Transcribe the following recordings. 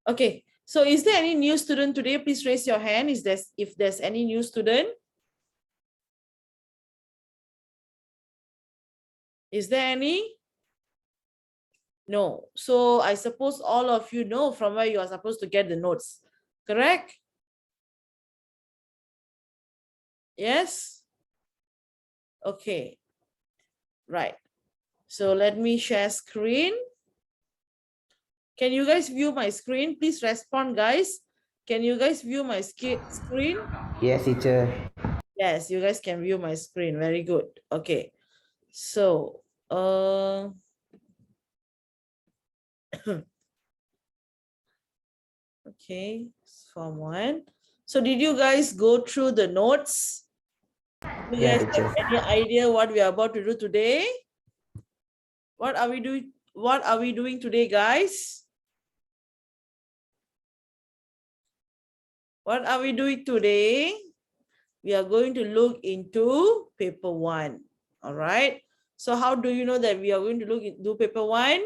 Okay, so is there any new student today? Please raise your hand. If there's any new student? Is there any? No. So I suppose all of you know from where you are supposed to get the notes, correct? Yes? Okay, right. So let me share screen. Can you guys view my screen? Please respond, guys. Can you guys view my screen? Yes, teacher. Yes, you guys can view my screen. Very good. Okay. So, okay, Form 1. So did you guys go through the notes? You Yeah, guys teacher. have any idea what we are about to do today? What are we doing? What are we doing today, guys? What are we doing today? We are going to look into paper 1. All right. So how do you know that we are going to do paper 1?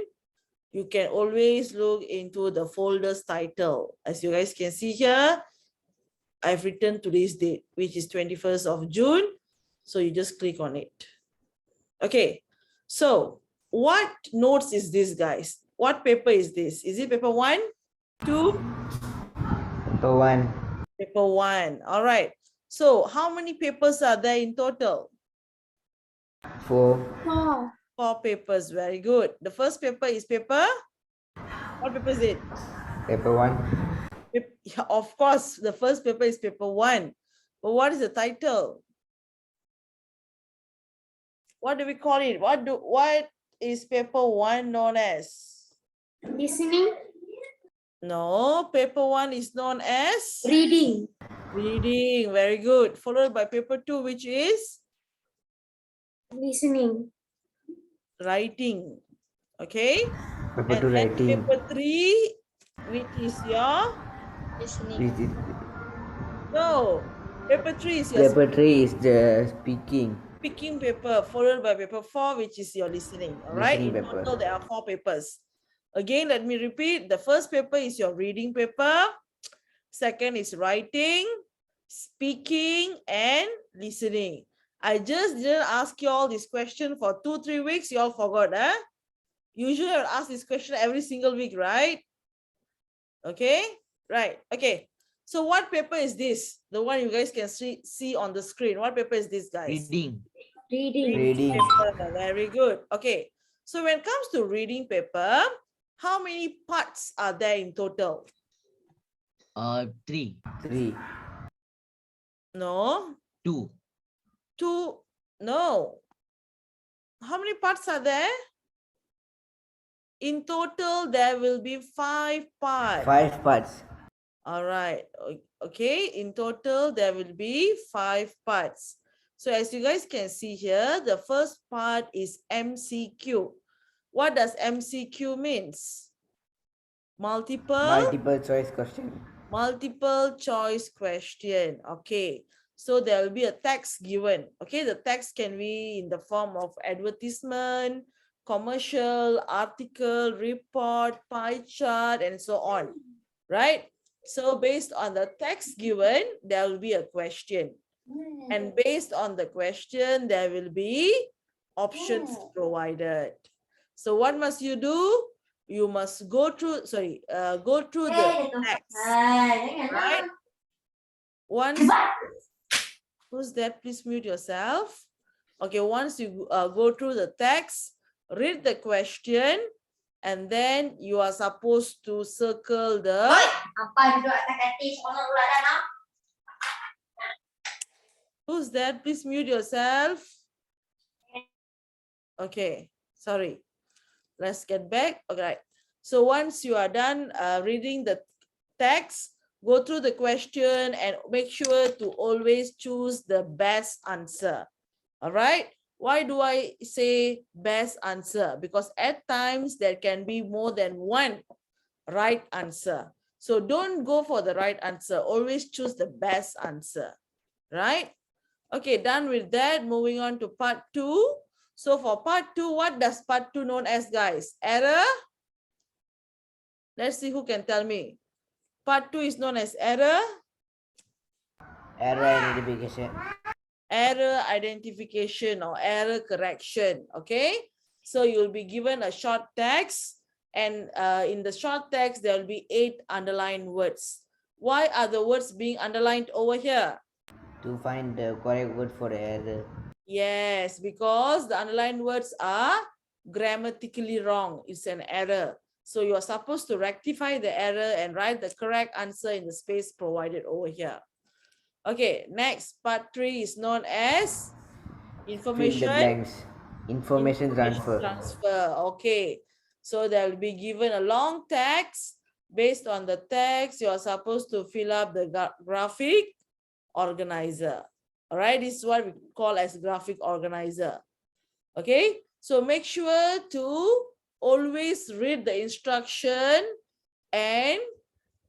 You can always look into the folder's title. As you guys can see here, I've written today's date, which is 21st of June. So you just click on it. Okay. So what notes is this, guys? What paper is this? Is it paper 1, 2? Paper 1. Paper 1. All right. So how many papers are there in total? 4. 4 papers. Very good. The first paper is paper. What paper is it? Paper 1. Yeah, of course, the first paper is paper 1. But what is the title? What do we call it? What is paper 1 known as? Listening. No, paper 1 is known as? Reading. Reading. Very good. Followed by paper 2, which is? Listening. Writing. Okay. Paper And 2 then writing. paper 3, which is your? Listening. No. Paper 3 is your Paper 3 is the speaking. speaking paper, followed by paper 4, which is your listening. All right. Listening In paper. total, there are 4 papers. Again, let me repeat. The first paper is your reading paper. Second is writing, speaking, and listening. I just didn't ask you all this question for 2-3 weeks. You all forgot, huh? Usually I would ask this question every single week, right? Okay, right. Okay. So what paper is this? The one you guys can see on the screen. What paper is this, guys? Reading. Reading. Paper. Very good. Okay. So when it comes to reading paper, how many parts are there in total? 3. 3. No. 2. 2. No. How many parts are there? In total, there will be 5 parts. 5 parts. All right. Okay. In total, there will be 5 parts. So as you guys can see here, the first part is MCQ. What does MCQ means? Multiple choice question. multiple choice question. Okay. So there will be a text given. Okay. The text can be in the form of advertisement, commercial, article, report, pie chart, and so on. Right? So based on the text given, there will be a question. And based on the question, there will be options provided. So what must you do? You must go through, go through the text, right? Once, who's that? Please mute yourself. Okay, once you go through the text, read the question, and then you are supposed to circle the... Who's that? Please mute yourself. Okay, sorry. Let's get back. Okay. So once you are done reading the text, go through the question and make sure to always choose the best answer. All right. Why do I say best answer? Because at times there can be more than one right answer. So don't go for the right answer. Always choose the best answer. Right? Okay, done with that. Moving on to part 2. So for part 2, what does part 2 known as, guys? Error? Let's see who can tell me. Part 2 is known as error. Error identification. Error identification or error correction. Okay, so you'll be given a short text, and in the short text there will be 8 underlined words. Why are the words being underlined over here? To find the correct word for the error. Yes, because the underlined words are grammatically wrong. It's an error. So you are supposed to rectify the error and write the correct answer in the space provided over here. Okay, next, part 3 is known as Fill information the blanks. Information transfer. transfer. Okay, so they'll be given a long text. Based on the text, you are supposed to fill up the graphic organizer. All right, this is what we call as graphic organizer. Okay, so make sure to always read the instruction and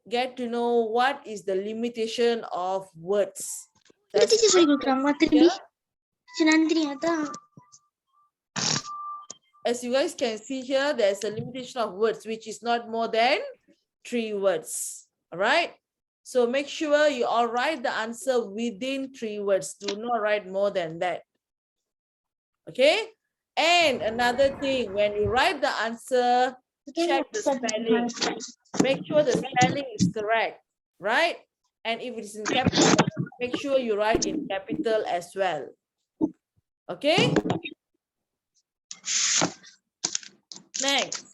get to know what is the limitation of words. That's here. As you guys can see here, there's a limitation of words, which is not more than 3 words. All right. So make sure you all write the answer within 3 words. Do not write more than that. Okay. And another thing, when you write the answer, check the spelling. Make sure the spelling is correct, right? And if it's in capital, make sure you write in capital as well. Okay. Next,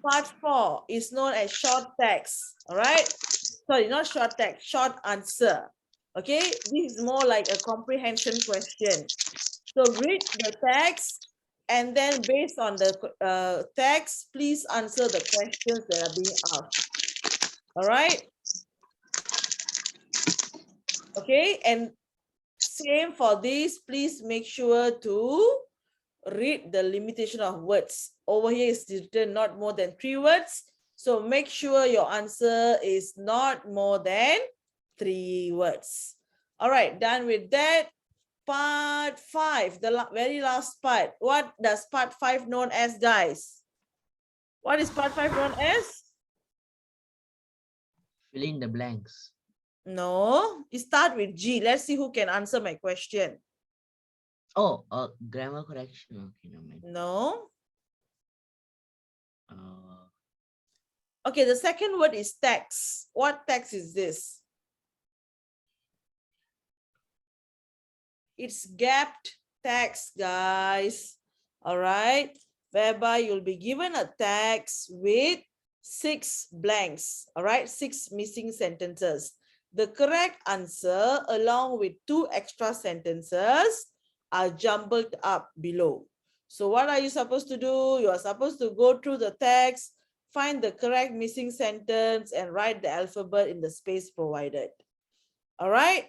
part 4 is known as short text. All right. Sorry, not short text, short answer. Okay. This is more like a comprehension question. So read the text, and then based on the text, please answer the questions that are being asked. All right. Okay. And same for this, please make sure to read the limitation of words. Over here is written not more than 3 words. So make sure your answer is not more than 3 words. All right, done with that. Part 5, the very last part. What does part 5 known as, guys? What is part 5 known as? Fill in the blanks. No, it start with G. Let's see who can answer my question. Oh, grammar correction. Okay, no mind. No. Okay, the second word is text. What text is this? It's gapped text, guys. All right. Whereby you'll be given a text with 6 blanks. All right. 6 missing sentences. The correct answer, along with 2 extra sentences, are jumbled up below. So what are you supposed to do? You are supposed to go through the text, find the correct missing sentence, and write the alphabet in the space provided. All right.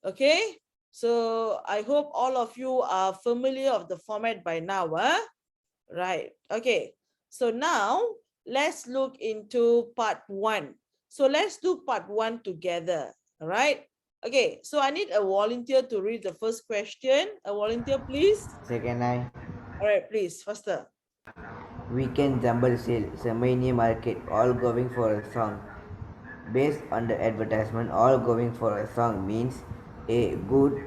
Okay. So I hope all of you are familiar of the format by now. Right. Okay. So now let's look into part 1. So let's do part 1 together. All right. Okay. So I need a volunteer to read the first question. A volunteer, please. Second line. All right, please. Faster. Weekend jumble sale. Samania market. All going for a song. Based on the advertisement, all going for a song means A. Goods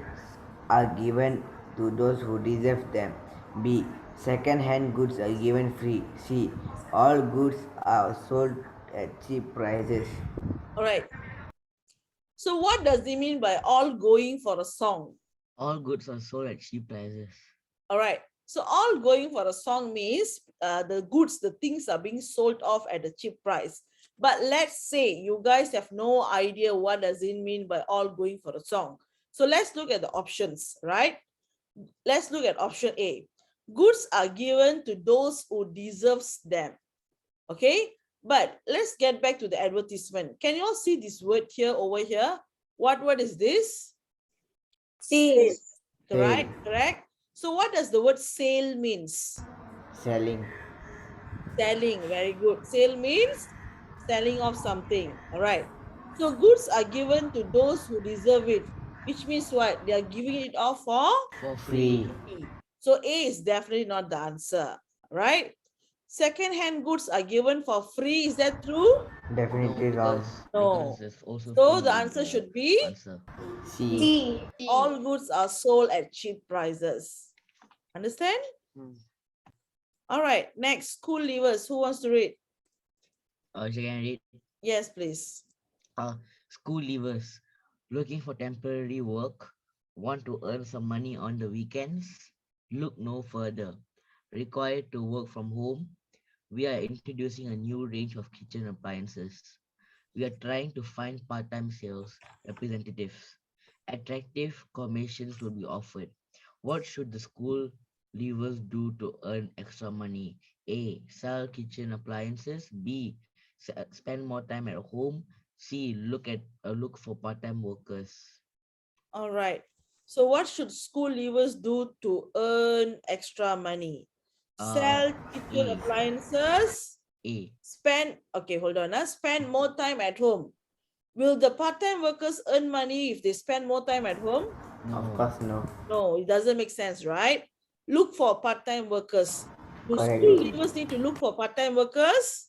are given to those who deserve them. B. Second-hand goods are given free. C. All goods are sold at cheap prices. All right. So what does it mean by all going for a song? All goods are sold at cheap prices. All right. So all going for a song means the goods, the things are being sold off at a cheap price. But let's say you guys have no idea what does it mean by all going for a song. So let's look at the options, right? Let's look at option A. Goods are given to those who deserves them. Okay, but let's get back to the advertisement. Can you all see this word here over here? What word is this? Sales. Right, correct. So what does the word sale means? Selling. Selling, very good. Sale means selling of something. All right. So goods are given to those who deserve it, which means what? They are giving it off for For Free. free. free. So A is definitely not the answer, right? Second-hand goods are given for free. Is that true? Definitely No, wrong. No. because there's also So free the in answer the should be answer. C. C. all goods are sold at cheap prices. Understand? All right. Next, school leavers. Who wants to read? Second read. Yes, please. School leavers looking for temporary work, want to earn some money on the weekends, look no further. Required to work from home, we are introducing a new range of kitchen appliances. We are trying to find part-time sales representatives. Attractive commissions will be offered. What should the school leavers do to earn extra money? A. Sell kitchen appliances. B. Spend more time at home. C. Look for part-time workers. All right. So what should school leavers do to earn extra money? Uh, Sell kitchen A. appliances. A. Okay, hold on. Spend more time at home. Will the part-time workers earn money if they spend more time at home? Of No. course, no. No, it doesn't make sense, right? Look for part-time workers. Do Correct. school leavers need to look for part-time workers?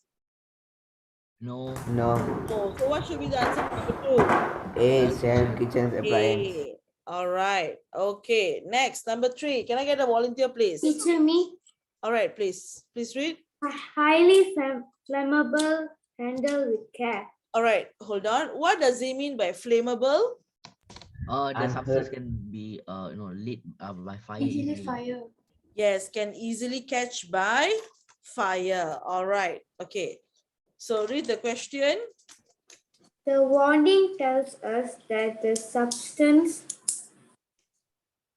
No. No. No. So what should be the answer for number 2? A. Sell kitchen appliance. A. All right. Okay. Next, number 3. Can I get a volunteer, please? Teacher, me. All right, please. Please read. Highly flammable, handle with care. All right, hold on. What does he mean by flammable? The substance Answer. can be lit by fire Easily easily. fire. Yes, can easily catch by fire. All right. Okay. So read the question. The warning tells us that the substance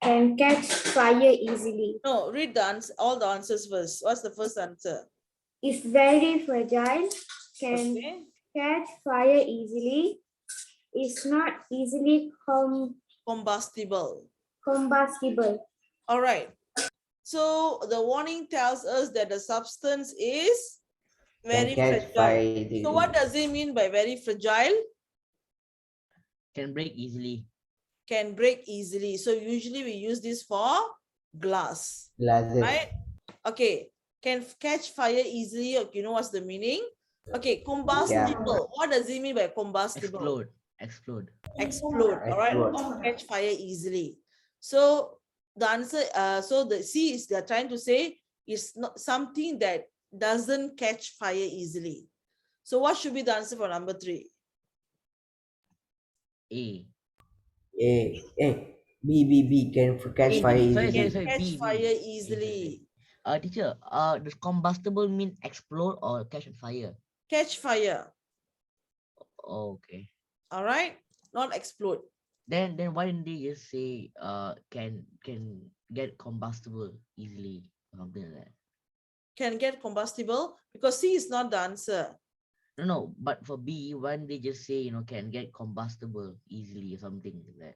can catch fire easily. No, read the all the answers first. What's the first answer? Is very fragile, can Okay. catch fire easily, is not easily Combustible. combustible. All right. So the warning tells us that the substance is very Can catch fire fragile. easily. So what does it mean by very fragile? Can break easily. Can break easily. So usually we use this for glass, Glasses. right? Okay. Can catch fire easily. Okay, you know what's the meaning? Okay, combustible. What does it mean by combustible? Explode. Explode. All right. Explode. Catch fire easily. So the answer, so the C is they're trying to say is not something that doesn't catch fire easily. So what should be the answer for number 3? A. A. A. B. Can catch A, fire Sorry, easily. can catch B. fire Sorry. easily. Teacher, does combustible mean explode or catch on fire? Catch fire. Okay. All right. Not explode. Then why didn't they just say can get combustible easily or something like that? Can get combustible because C is not the answer. No, but for B, why didn't they just say can get combustible easily or something like that?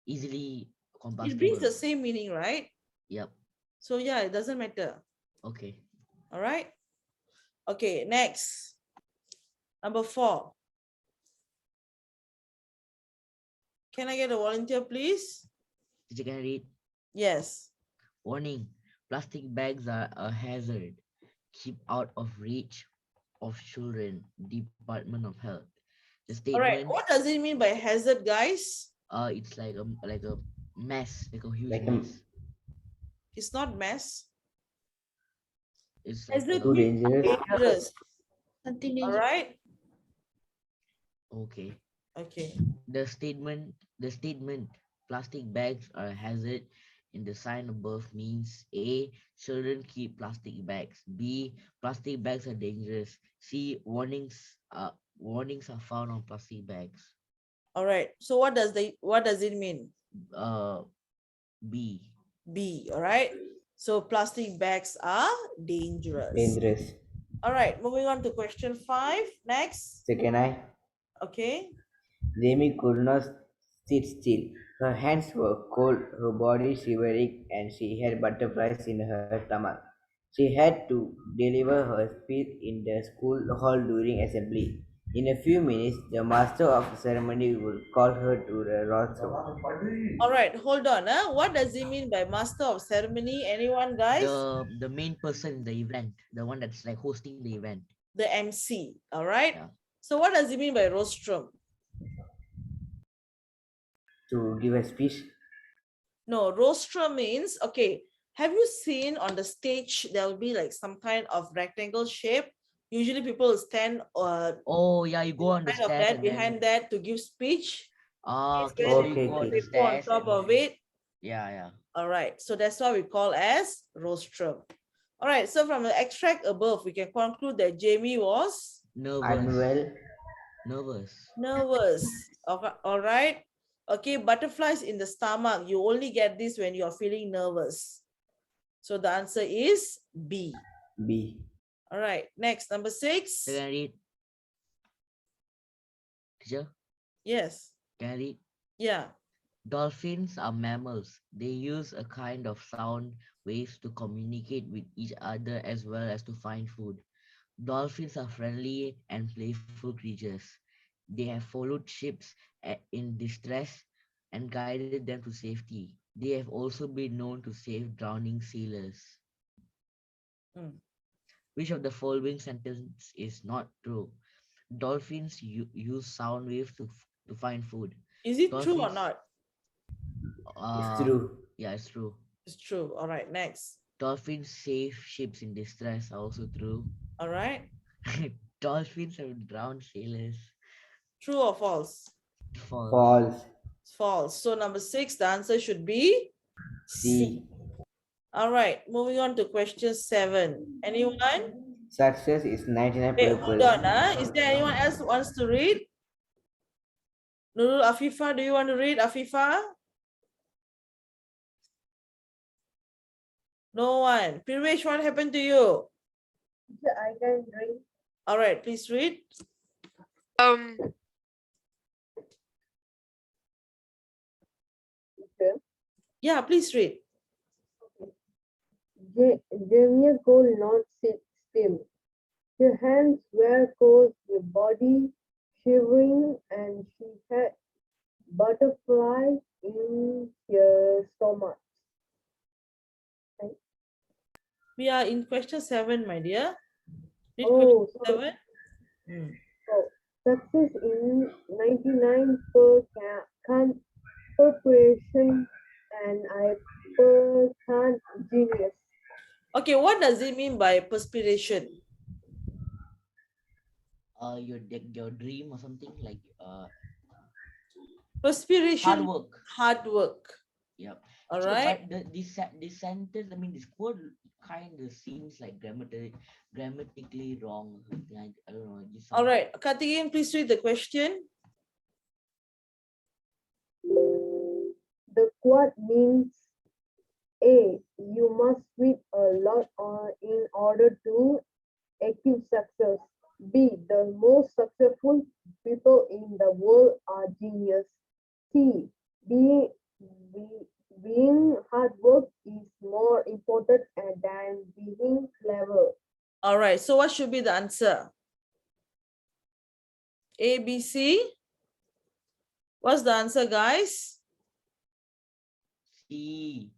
Easily It combustible. brings the same meaning, right? Yep. So yeah, it doesn't matter. Okay. All right. Okay, next. Number 4. Can I get a volunteer, please? Teacher, can I read? Yes. Warning: plastic bags are a hazard. Keep out of reach of children. Department of Health. The All right. statement. What does it mean by hazard, guys? It's like a mess, like a huge Like a- mess. It's not mess. It's like Hazard Too means dangerous. dangerous. Something All right. okay. Okay. The statement plastic bags are a hazard in the sign above means A. Children keep plastic bags. B. Plastic bags are dangerous. C. Warnings are found on plastic bags. All right. So what does it mean? B. B. All right. So plastic bags are dangerous. Dangerous. All right. Moving on to question 5. Next. Second eye. Okay. Jamie could not sit still. Her hands were cold, her body shivering, and she had butterflies in her stomach. She had to deliver her speech in the school hall during assembly. In a few minutes, the master of the ceremony will call her to the rostrum. All right, hold on. What does he mean by master of ceremony? Anyone, guys? The main person in the event, the one that's like hosting the event. The MC. All right. Yeah. So what does he mean by rostrum? To give a speech. No, rostrum means, okay, have you seen on the stage, there'll be like some kind of rectangle shape. Usually people will stand Oh yeah, you go on the kind of stairs that, and behind then that to give speech. okay, Where so they you Okay, go put on the okay. paper on stairs top and of it. yeah. All right, so that's what we call as rostrum. All right, so from the extract above, we can conclude that Jamie was Unwell. nervous. nervous. Okay, all right. Okay, butterflies in the stomach. You only get this when you're feeling nervous. So the answer is B. B. All right, next, number 6. So can I read? Teacher, Yes, can I read? yeah. Dolphins are mammals. They use a kind of sound waves to communicate with each other as well as to find food. Dolphins are friendly and playful creatures. They have followed ships in distress and guided them to safety. They have also been known to save drowning sailors. Mm. Which of the following sentence is not true? Dolphins use sound waves to find food. Is it true or Dolphins, not? It's uh, true. yeah, it's true. It's true. All right, next. Dolphins save ships in distress, also true. All right, Dolphins have drowned sailors. true or false? False. False. False. So number 6, the answer should be C. C. All right, moving on to question 7. Anyone? Success is 99 Wait, hold purple. on. Is there anyone else who wants to read? Nurul, Afifa, do you want to read? Afifa? No one. Pirvesh, what happened to you? I can read. All right, please read. Um, Yeah, please read. Jamia could not sit still. Her hands were cold, her body shivering, and she had butterflies in her stomach. We are in question 7, my dear. Read Oh, question sorry. 7. Oh, success in 99 per corporation and I per can't genius. Okay, what does it mean by perspiration? Your dream or something like Perspiration, hard work. hard work. Yep. All So, right. but this sentence, I mean, this quote kind of seems like grammatically wrong. Or something. I don't know. It just All sounds- right. Karthikeyan, please read the question. The quote means A. You must read a lot in order to achieve success. B. The most successful people in the world are genius. C. Being, being hard work is more important than being clever. All right. So what should be the answer? A, B, C. What's the answer, guys? C.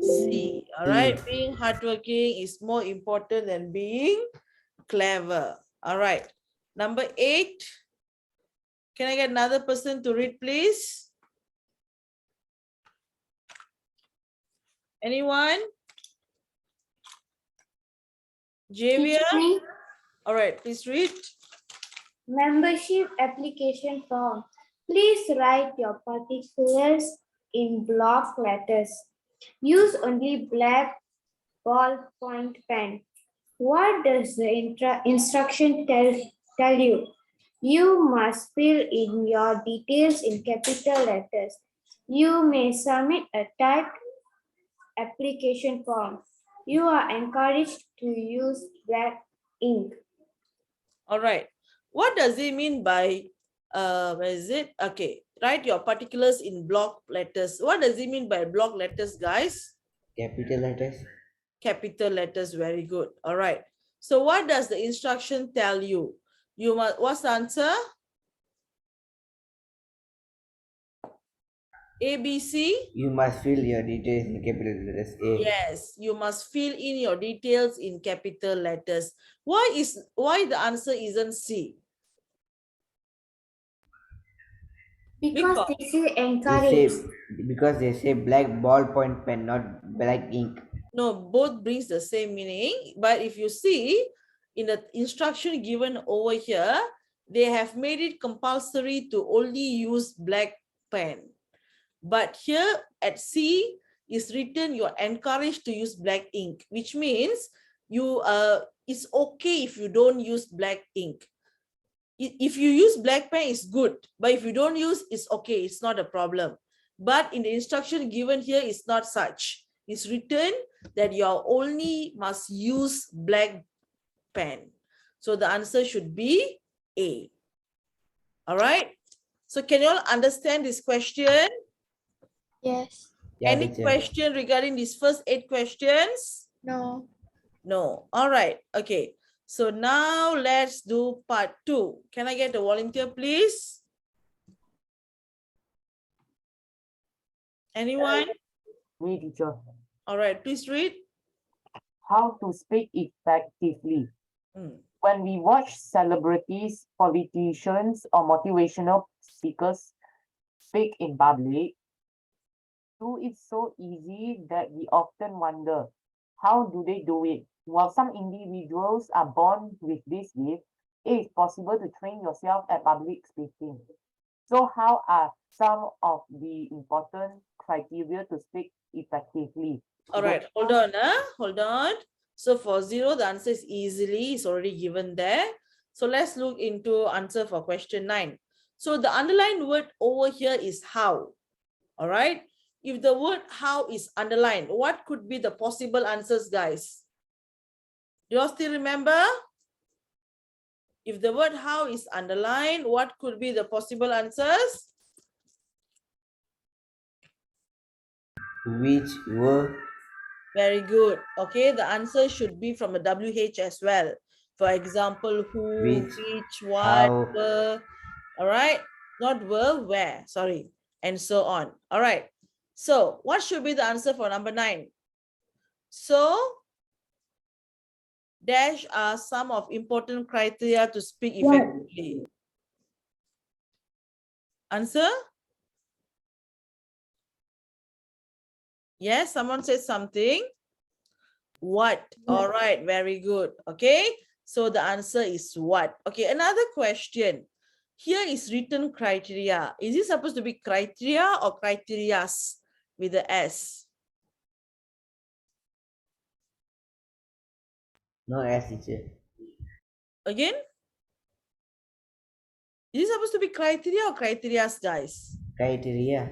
C. All right. Being hardworking is more important than being clever. All right. Number 8. Can I get another person to read, please? Anyone? Javier? Me? All right, please read. Membership application form. Please write your particulars in block letters. Use only black ballpoint pen. What does the instruction tell you? You must fill in your details in capital letters. You may submit a typed application form. You are encouraged to use black ink. All right. What does it mean by, where is it? Okay. Write your particulars in block letters. What does it mean by block letters, guys? Capital letters. Capital letters. Very good. All right. So what does the instruction tell you? You must, what's the answer? A, B, C? You must fill your details in capital letters A. Yes, you must fill in your details in capital letters. Why the answer isn't C? Because Because they say They encourage. say because they say black ballpoint pen, not black ink. no, both brings the same meaning. But if you see in the instruction given over here, they have made it compulsory to only use black pen. But here at C is written you're encouraged to use black ink, which means you it's okay if you don't use black ink. If you use black pen, it's good. But if you don't use, it's okay. It's not a problem. But in the instruction given here, it's not such. It's written that you only must use black pen. So the answer should be A. All right. So can you all understand this question? Yes. Yeah, Any teacher. question regarding these first 8 questions? No. No. All right. Okay. So now let's do part 2. Can I get a volunteer, please? Anyone? Me, teacher. All right. Please read. How to speak effectively. Hmm. When we watch celebrities, politicians, or motivational speakers speak in public, it's so easy that we often wonder, how do they do it? While some individuals are born with this gift, it is possible to train yourself at public speaking. So how are some of the important criteria to speak effectively? All right. Hold on. Hold on. So for 0, the answer is easily. It's already given there. So let's look into answer for question 9. So the underlined word over here is how. All right. If the word how is underlined, what could be the possible answers, guys? Do you all still remember? If the word how is underlined, what could be the possible answers? Which were Very good. Okay, the answer should be from a WH as well. For example, who, which which, what, how were. All right, not were, where, sorry, and so on. All right. So what should be the answer for number 9? So dash are some of important criteria to speak effectively. Answer? Yes, someone said something. What? All right, very good. Okay, so the answer is what? Okay, another question. Here is written criteria. Is it supposed to be criteria or criterias with the S? no as teacher. Again? Is it supposed to be criteria or criterias, guys? Criteria.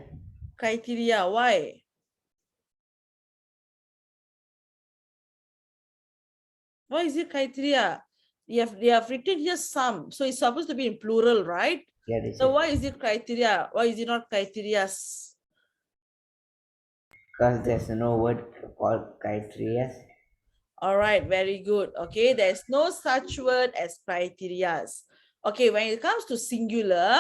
Criteria, why? Why is it criteria? They have written here some, so it's supposed to be in plural, right? Yeah, teacher. So why is it criteria? Why is it not criterias? Because there's no word called criteria. All right, very good. Okay, there's no such word as criterias. Okay, when it comes to singular,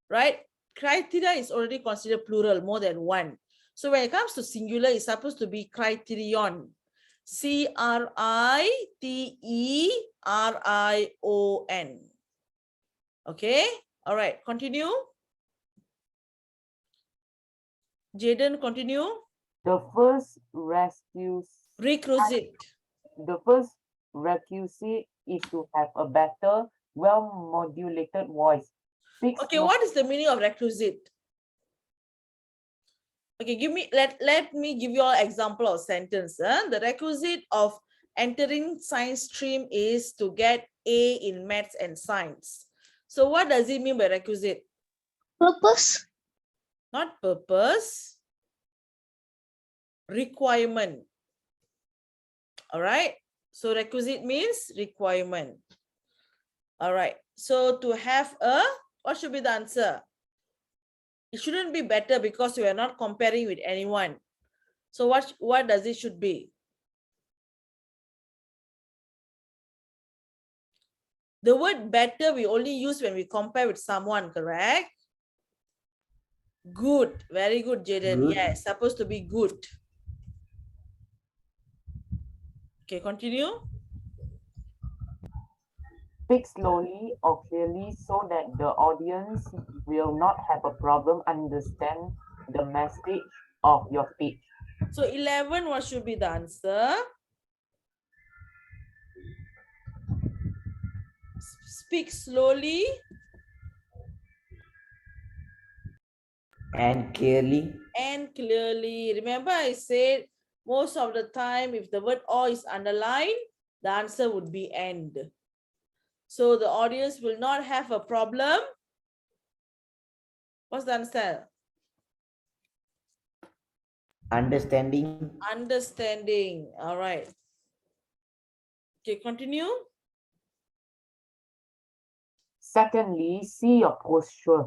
right, criteria is already considered plural, more than one. So when it comes to singular, it's supposed to be criterion. Criterion. Okay, all right, continue. Jaden, continue. The first Requisite. requisite is to have a better, well-modulated voice. Okay, what is the meaning of requisite? Okay, let me give you an example of sentence. The requisite of entering science stream is to get A in maths and science. So what does it mean by requisite? Purpose. Not purpose. Requirement. All right. So requisite means requirement. All right. So to have a, what should be the answer? It shouldn't be better because we are not comparing with anyone. So what does it should be? The word better we only use when we compare with someone, correct? Good. Very good, Jaden. Good. Yes, supposed to be good. Okay, continue. Speak slowly or clearly so that the audience will not have a problem understand the message of your speech. So 11, what should be the answer? Speak slowly And clearly. and clearly. Remember, I said most of the time, if the word or is underlined, the answer would be and. So the audience will not have a problem. What's the answer? Understanding. Understanding. All right. Okay, continue. Secondly, see your posture.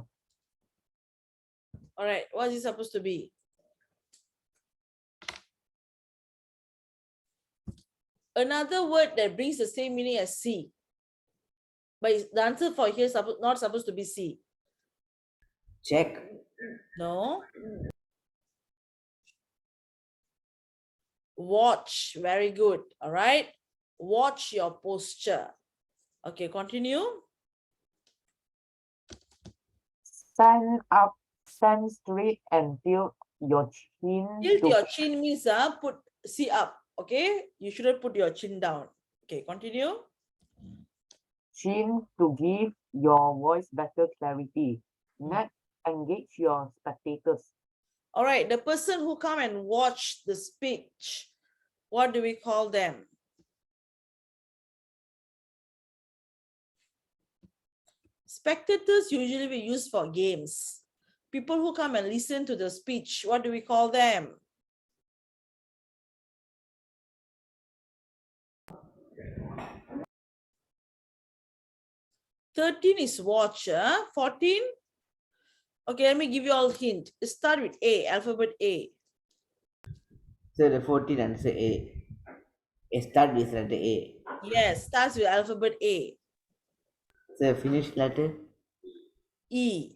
All right. What is it supposed to be? Another word that brings the same meaning as see. But the answer for here is not supposed to be see. Check. No. Watch. Very good. All right. Watch your posture. Okay, continue. Stand straight and tilt your chin Tilt to your chin means put see up. Okay. You shouldn't put your chin down. Okay, continue. give your voice better clarity. Next, engage your spectators. All right. The person who come and watch the speech, what do we call them? Spectators usually we use for games. People who come and listen to the speech, what do we call them? "13 is watch. 14. Okay, let me give you all hint. Start with A, alphabet A. So the 14 answer A. Start with letter A. Yes, starts with alphabet A. So finish letter E.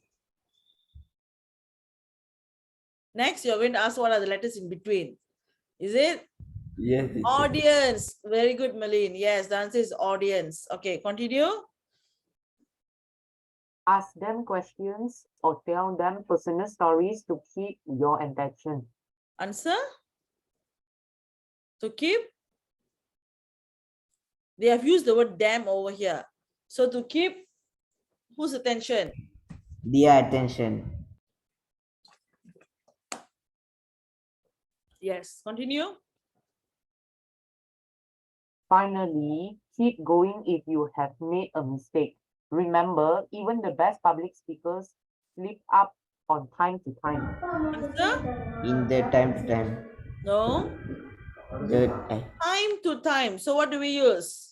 Next, you're going to ask what are the letters in between. Is it? yes. Teacher. Audience. Very good, Malin. Yes, the answer is audience. Okay, continue. Ask them questions or tell them personal stories to keep your attention. Answer? To keep? They have used the word damn over here. So to keep whose attention? Their attention. Yes, continue. Finally, keep going if you have made a mistake. Remember, even the best public speakers slip up on time to time. Answer? In the time to time. No. The Time to time. So what do we use?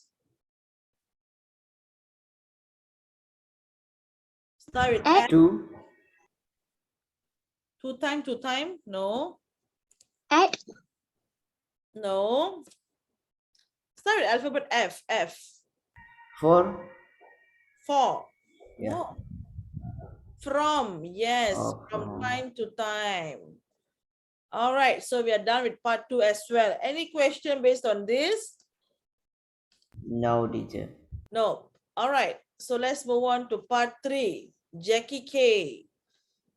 Start with F. to. Time to time? No. At No. Start with alphabet F. F. For. For. Yeah. No. From. Yes. Oh, From from. time to time. All right. So we are done with part 2 as well. Any question based on this? No, teacher. No. All right. So let's move on to part 3. Jackie K.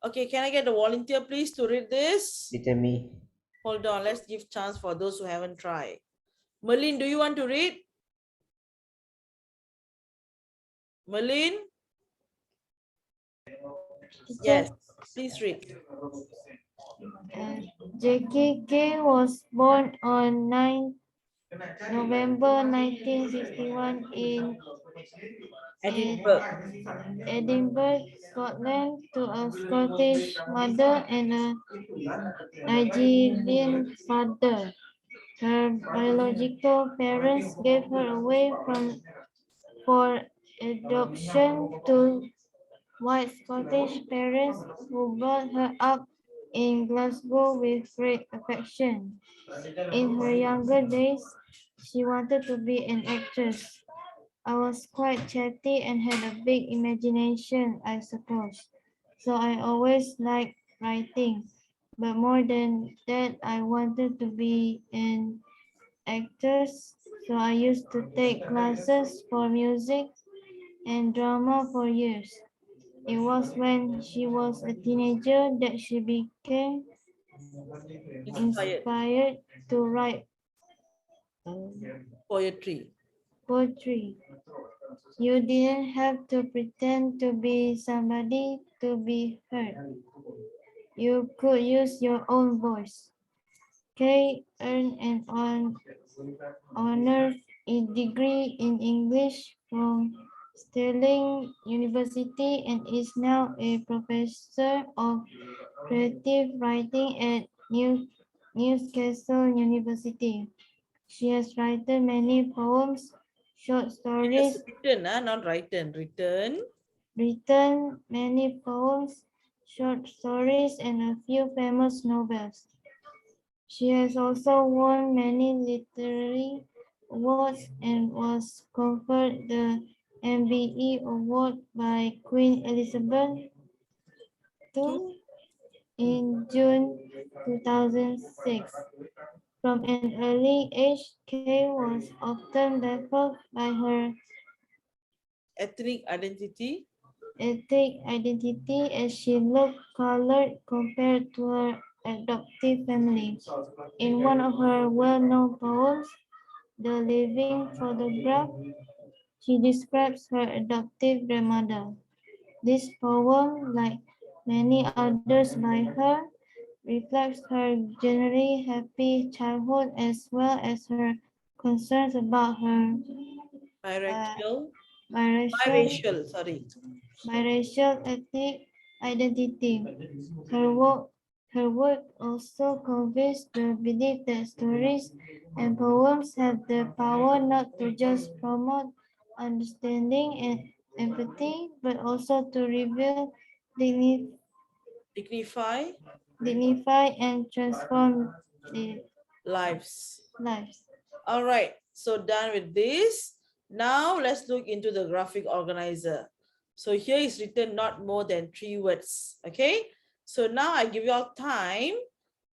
Okay, can I get a volunteer please to read this? Teacher, me. Hold on. Let's give chance for those who haven't tried. Merlin, do you want to read? Merlin? Yes, please read. JKK was born on 9 November 1961 in Edinburgh. Edinburgh, Scotland, to a Scottish mother and a Nigerian father. Her biological parents gave her away for adoption to white Scottish parents who brought her up in Glasgow with great affection. In her younger days, she wanted to be an actress. I was quite chatty and had a big imagination, I suppose. So I always liked writing. But more than that, I wanted to be an actor. So I used to take classes for music and drama for years. It was when she was a teenager that she became Inspired. inspired to write Poetry. poetry. You didn't have to pretend to be somebody to be heard. You could use your own voice. Kay earned an honor degree in English from Stirling University and is now a professor of creative writing at Newcastle University. She has written many poems, short It is stories, written, not written. Written. written many poems, short stories, and a few famous novels. She has also won many literary awards and was conferred the MBE award by Queen Elizabeth Two. II in June 2006. From an early age, Kay was often baffled by her Ethnic identity. ethnic identity as she looked colored compared to her adoptive family. In one of her well-known poems, The Living Photograph, she describes her adoptive grandmother. This poem, like many others by her, reflects her generally happy childhood as well as her concerns about her uh, Biracial. biracial, Biracial, sorry. biracial ethnic identity. Her work, her work also conveys the belief that stories and poems have the power not to just promote understanding and empathy, but also to reveal, Dignify dignify, and transform the lives. lives. All right, so done with this. Now let's look into the graphic organizer. So here is written not more than 3 words. Okay, so now I give you all time.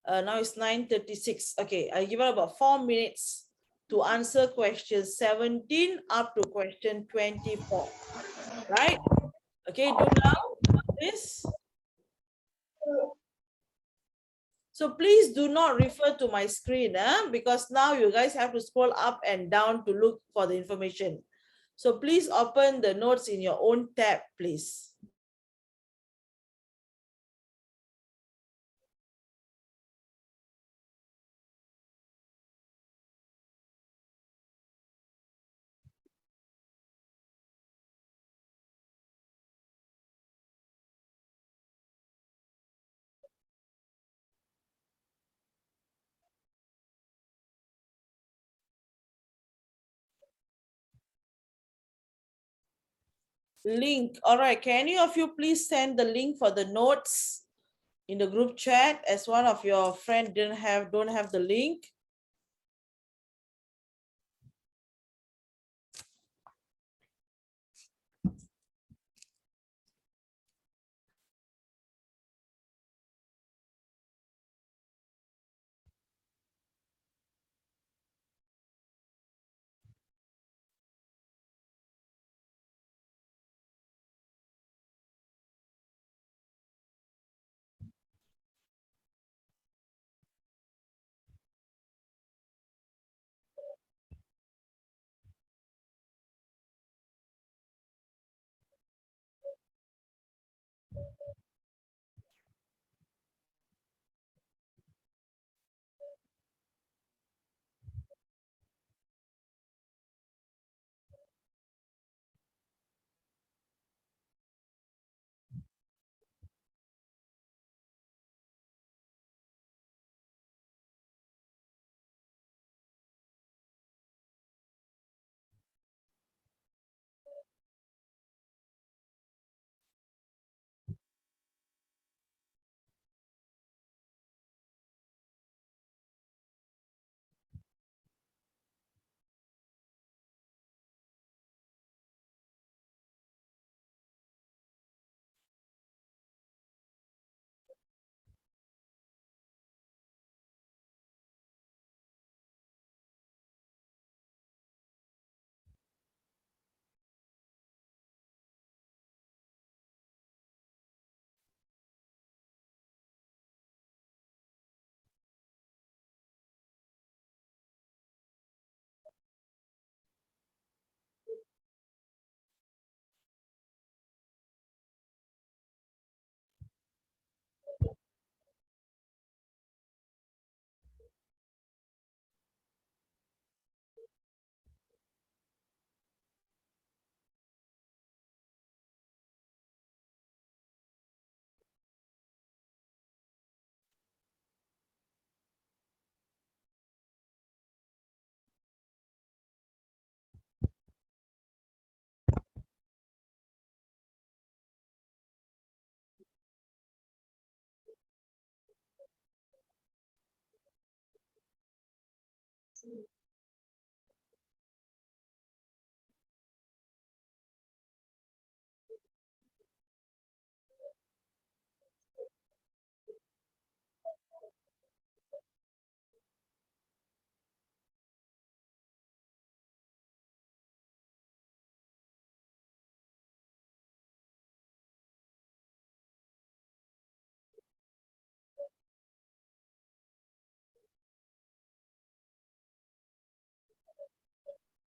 Now it's 9:36. Okay, I give you about 4 minutes to answer question 17 up to question 24. Right? Okay, do now, please. So please do not refer to my screen, because now you guys have to scroll up and down to look for the information. So please open the notes in your own tab, please. Link. All right. Can any of you please send the link for the notes in the group chat, as one of your friend don't have the link?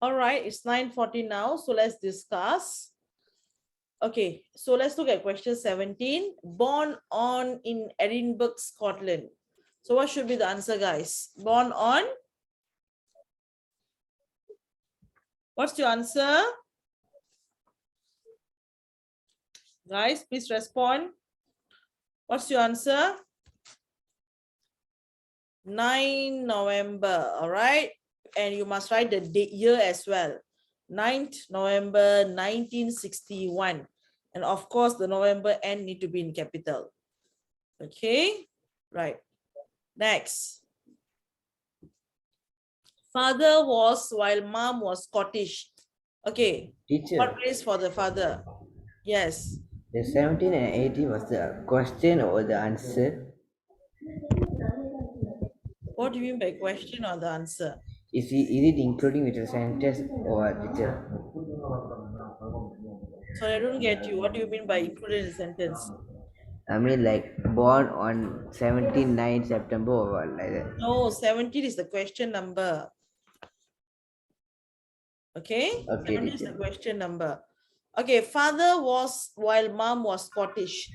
All right, it's 9:40 now, so let's discuss. Okay, so let's look at question 17. Born on in Edinburgh, Scotland. So what should be the answer, guys? Born on? What's your answer? Guys, please respond. What's your answer? 9 November, all right? And you must write the date, year as well. 9th November 1961. And of course, the November end need to be in capital. Okay, right. Next. Father was while mom was Scottish. Okay, Teacher, what place for the father? Yes. the 17 and 18 was the question or the answer? What do you mean by question or the answer? Is it including with the sentence or teacher? Sorry, I don't get you. What do you mean by included in the sentence? I mean like born on 17/9 September or what like that. No, 17 is the question number. Okay, Okay, 17 is the teacher. question number. Okay, father was while mom was Scottish.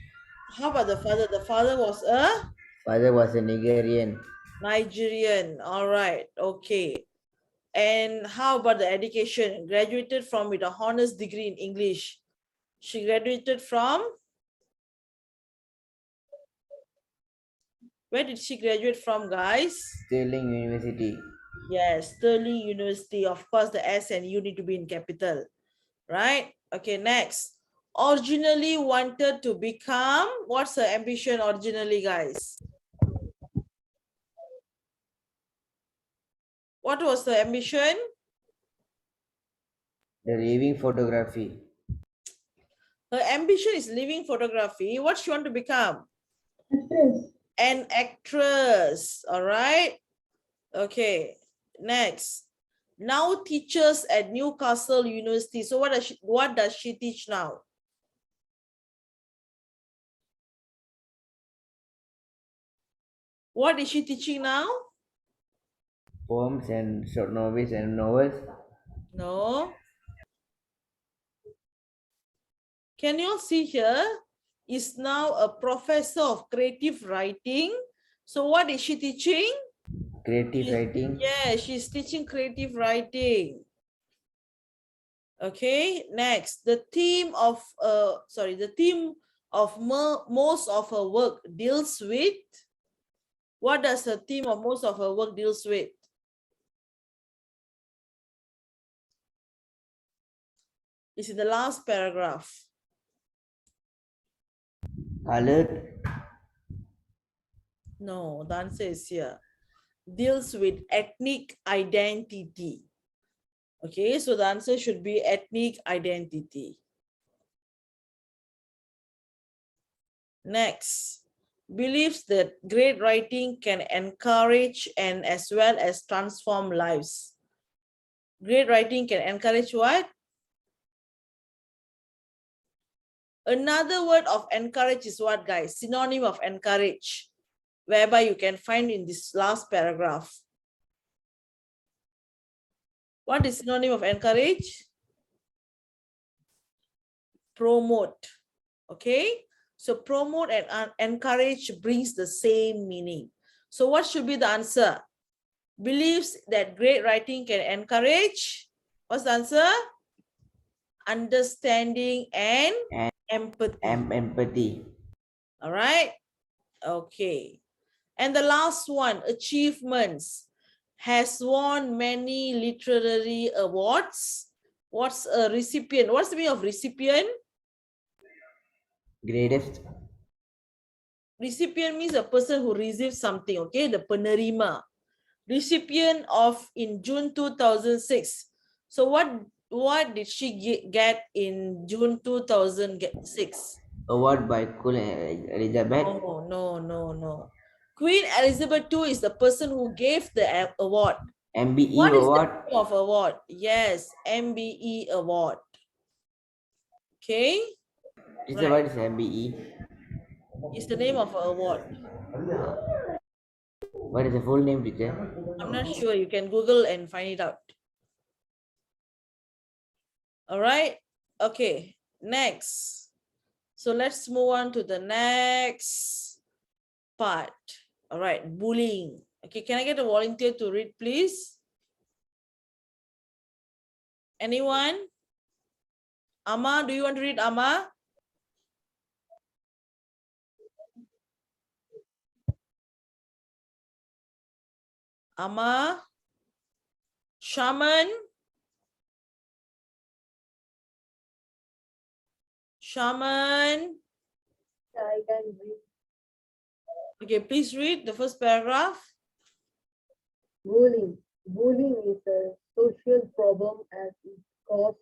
How about the father? The father was a Father was a Nigerian. Nigerian. All right, okay. And how about the education? Graduated from with a honors degree in English. She graduated from, where did she graduate from, guys? Stirling University. Yes, Stirling University. Of course, the S and U need to be in capital, right? Okay, next. Originally wanted to become, what's her ambition originally, guys? What was the ambition? The living photography. Her ambition is living photography. What she want to become? Actress. An actress. All right. Okay. Next. Now teaches at Newcastle University. So what does she teach now? What is she teaching now? Poems and short novels and novels. No. Can you all see here? Is now a professor of creative writing. So what is she teaching? Creative writing. Yeah, she's teaching creative writing. Okay, next, the theme of most of her work deals with, what does the theme of most of her work deals with? It's in the last paragraph. Colored. No, the answer is here. Deals with ethnic identity. Okay, so the answer should be ethnic identity. Next, believes that great writing can encourage and as well as transform lives. Great writing can encourage what? Another word of encourage is what, guys? Synonym of encourage, whereby you can find in this last paragraph. What is synonym of encourage? Promote. Okay, so promote and encourage brings the same meaning. So what should be the answer? Believes that great writing can encourage. What's the answer? Understanding and empathy. Empathy. All right. Okay. And the last one, achievements. Has won many literary awards. What's a recipient? What's the meaning of recipient? Greatest. Recipient means a person who receives something, okay? The penerima. recipient of in June 2006. So what did she get in June 2006? Award by Queen Elizabeth. No. Queen Elizabeth II is the person who gave the award. MBE What is the award. name of award? Yes, MBE award. Okay, This right. award is MBE. It's the name of an award. What is the full name, teacher? I'm not sure. You can Google and find it out. All right. Okay. Next. So let's move on to the next part. All right. Bullying. Okay. Can I get a volunteer to read, please? Anyone? Amma, do you want to read, Amma? Amma? Shaman? Shaman? I can read. Okay, please read the first paragraph. Bullying. Bullying is a social problem as it causes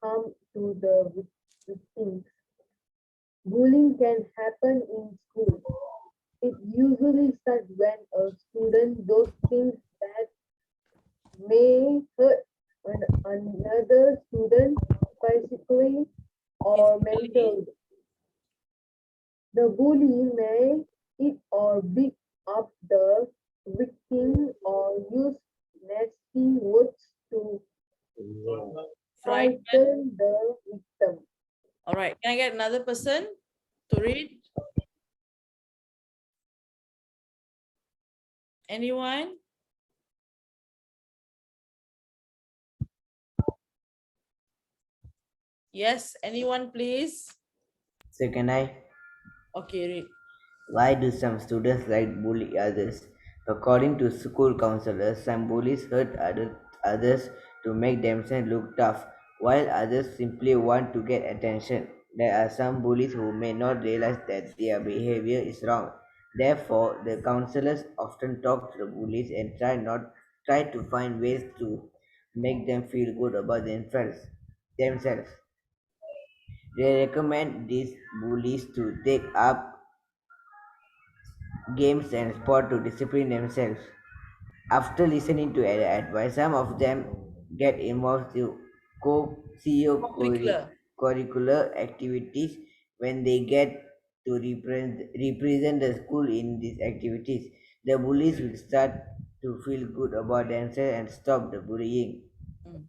harm to the victims. Bullying can happen in school. It usually starts when a student does things that may hurt another student physically or mentally. The bully may hit or beat up the victim or use nasty words to Frighten. frighten the victim. All right. Can I get another person to read? Anyone? Yes, anyone, please? Second I. Okay, read. Why do some students like bully others? According to school counselors, some bullies hurt others to make themselves look tough, while others simply want to get attention. There are some bullies who may not realize that their behavior is wrong. Therefore, the counselors often talk to the bullies and try to find ways to make them feel good about themselves. They recommend these bullies to take up games and sport to discipline themselves. After listening to advice, some of them get involved in Curricular. curricular activities when they get to represent the school in these activities. The bullies will start to feel good about themselves and stop the bullying. Mm.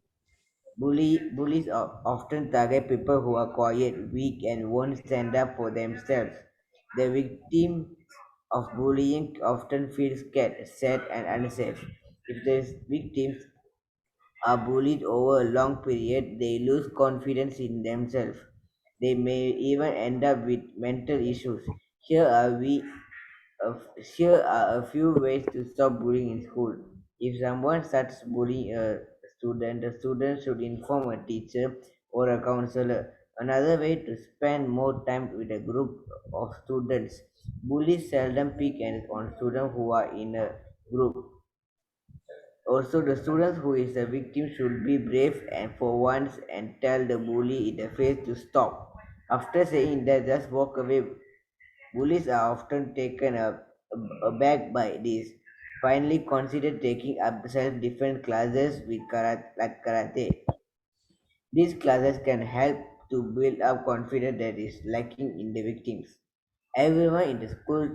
Bullies often target people who are quiet, weak, and won't stand up for themselves. The victims of bullying often feel scared, sad, and unsafe. If the victims are bullied over a long period, they lose confidence in themselves. They may even end up with mental issues. Here are we Here are a few ways to stop bullying in school. If someone starts bullying a student, the student should inform a teacher or a counselor. Another way to spend more time with a group of students. Bullies seldom pick on students who are in a group. Also, the student who is the victim should be brave and for once and tell the bully in the face to stop. After saying that, just walk away. Bullies are often taken aback by this. Finally, consider taking up self-defense classes like karate. These classes can help to build up confidence that is lacking in the victims. Everyone in the school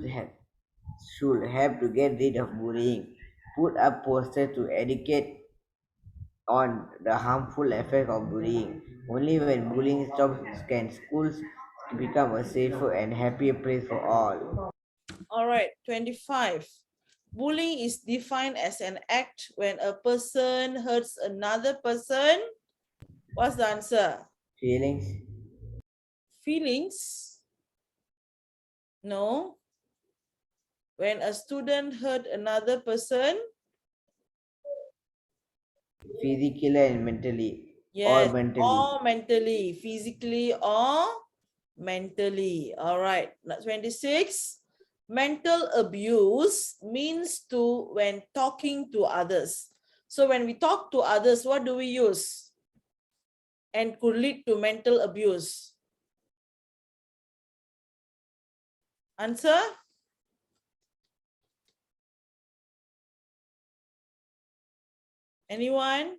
should have to get rid of bullying. Put up posters to educate on the harmful effect of bullying. Only when bullying stops can schools become a safer and happier place for all. All right, 25. Bullying is defined as an act when a person hurts another person. What's the answer? Feelings. Feelings? No. When a student hurt another person? Physically and mentally, Yes, or mentally. or mentally, physically or mentally. All right, 26. Mental abuse means to when talking to others. So when we talk to others, what do we use? And could lead to mental abuse. Answer? Anyone?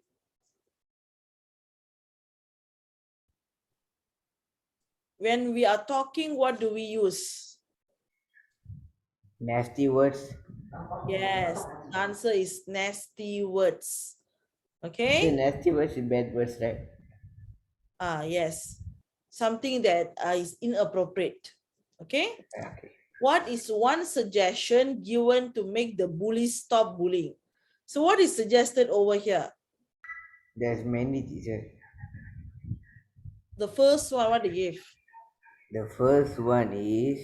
When we are talking, what do we use? Nasty words. Yes, the answer is nasty words. So Okay? nasty words is bad words, right? Yes. Something that is inappropriate. Okay? Okay. What is one suggestion given to make the bullies stop bullying? So what is suggested over here? There's many teachers. The first one, what they give? The first one is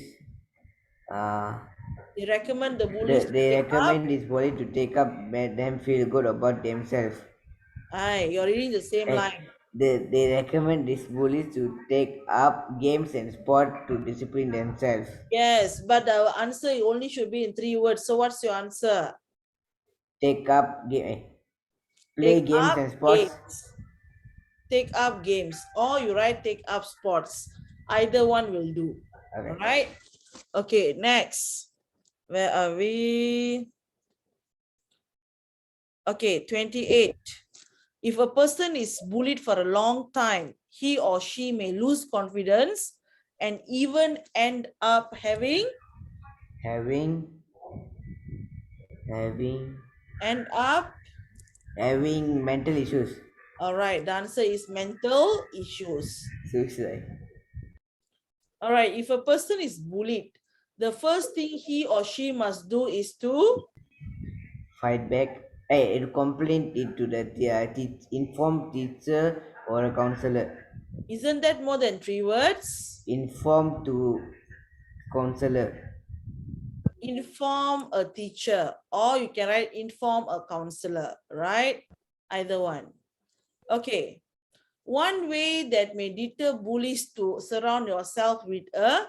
uh, They recommend the bullies to they take up. recommend this body to take up, make them feel good about themselves. Aye, you're reading the same Eh, line. they recommend these bullies to take up games and sport to discipline themselves. Yes, but the answer only should be in 3 words. So what's your answer? Take up play Take games up and sports. games. Take up games. Or you write take up sports. Either one will do. Okay. All right. Okay, next. Where are we? Okay, 28. If a person is bullied for a long time, he or she may lose confidence and even end up having Having having end up. having mental issues. All right, the answer is mental issues. Suicide. All right, if a person is bullied, the first thing he or she must do is to Fight back. Complain it to the inform teacher or a counselor. isn't that more than 3 words? Inform to counselor. Inform a teacher, or you can write inform a counselor, right? Either one. Okay. One way that may deter bullies to surround yourself with a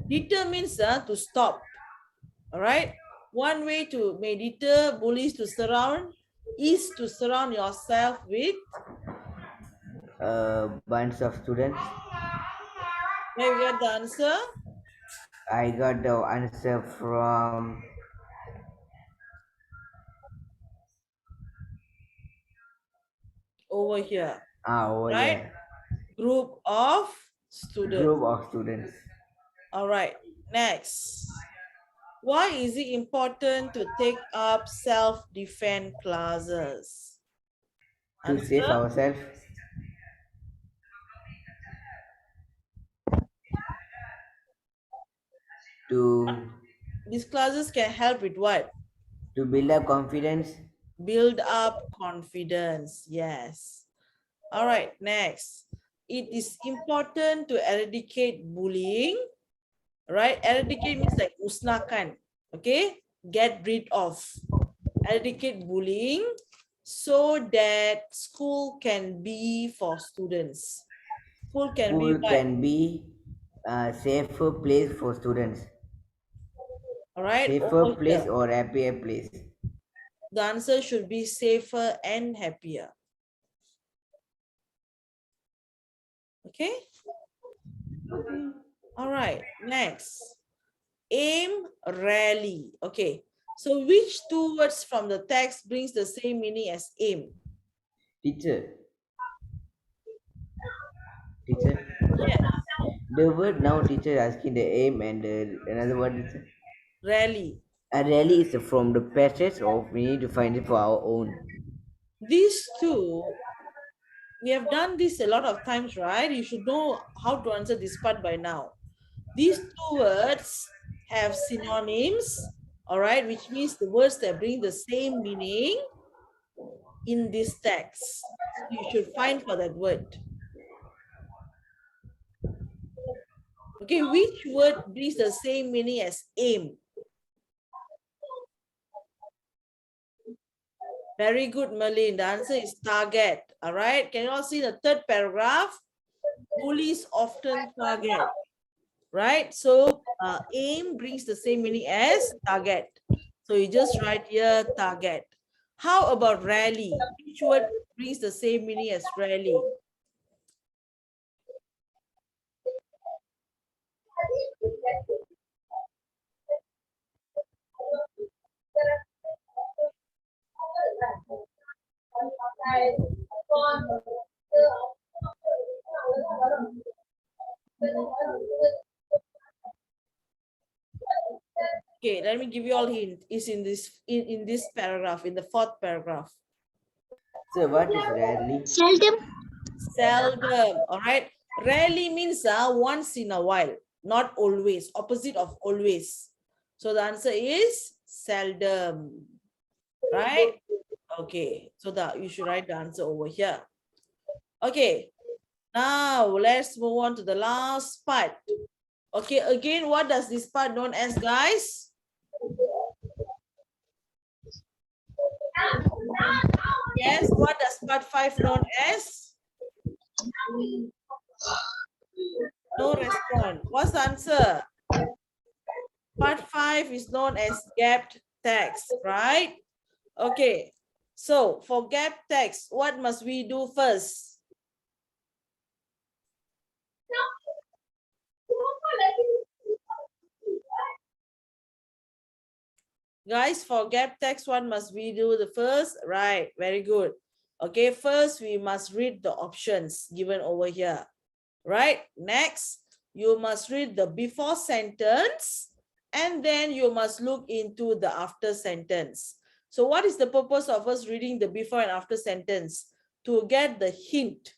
deter means to stop. All right. One way to may deter bullies to surround is to surround yourself with. Bunch of students. Where you got the answer? I got the answer from Over here, over right? here. Group of students. Group of students. All right. Next. Why is it important to take up self-defense classes? To save Answer? ourselves. To These classes can help with what? build up confidence. Build up confidence. Yes. All right, next. It is important to eradicate bullying, right? Eradicate means like musnahkan, okay? Get rid of. Eradicate bullying so that school can be for students. School can be School what? can be a safer place for students. All right, Safer over place here. or happier place. The answer should be safer and happier. Okay? All right, next. Aim rally. Okay, so which 2 words from the text brings the same meaning as aim? Teacher. Teacher. Yes, The word now teacher asking the aim and another word is rally. a rally is from the passage of we need to find it for our own. These two, we have done this a lot of times, right? You should know how to answer this part by now. These 2 words have synonyms, all right, which means the words that bring the same meaning in this text. So you should find for that word. Okay, which word brings the same meaning as aim? Very good, Merlin. The answer is target. All right. Can you all see the 3rd paragraph? Bullies often target. right? So aim brings the same meaning as target. So you just write here target. How about rally? Which word brings the same meaning as rally? Okay, let me give you all hint. Is in this paragraph, in the fourth paragraph. So what is rarely? Seldom. All right. Rarely means once in a while, not always. Opposite of always. So the answer is seldom. Right? Okay. So that you should write the answer over here. Okay. Now let's move on to the last part. Okay. Again, what does this part known as, guys? Yes. What does part 5 known as? No response. What's the answer? Part 5 is known as gapped text, right? Okay. So for gap text, what must we do first? Guys, for gap text, what must we do the first? Right, very good. Okay, first we must read the options given over here. Right, next, you must read the before sentence and then you must look into the after sentence. So what is the purpose of us reading the before and after sentence? To get the hint,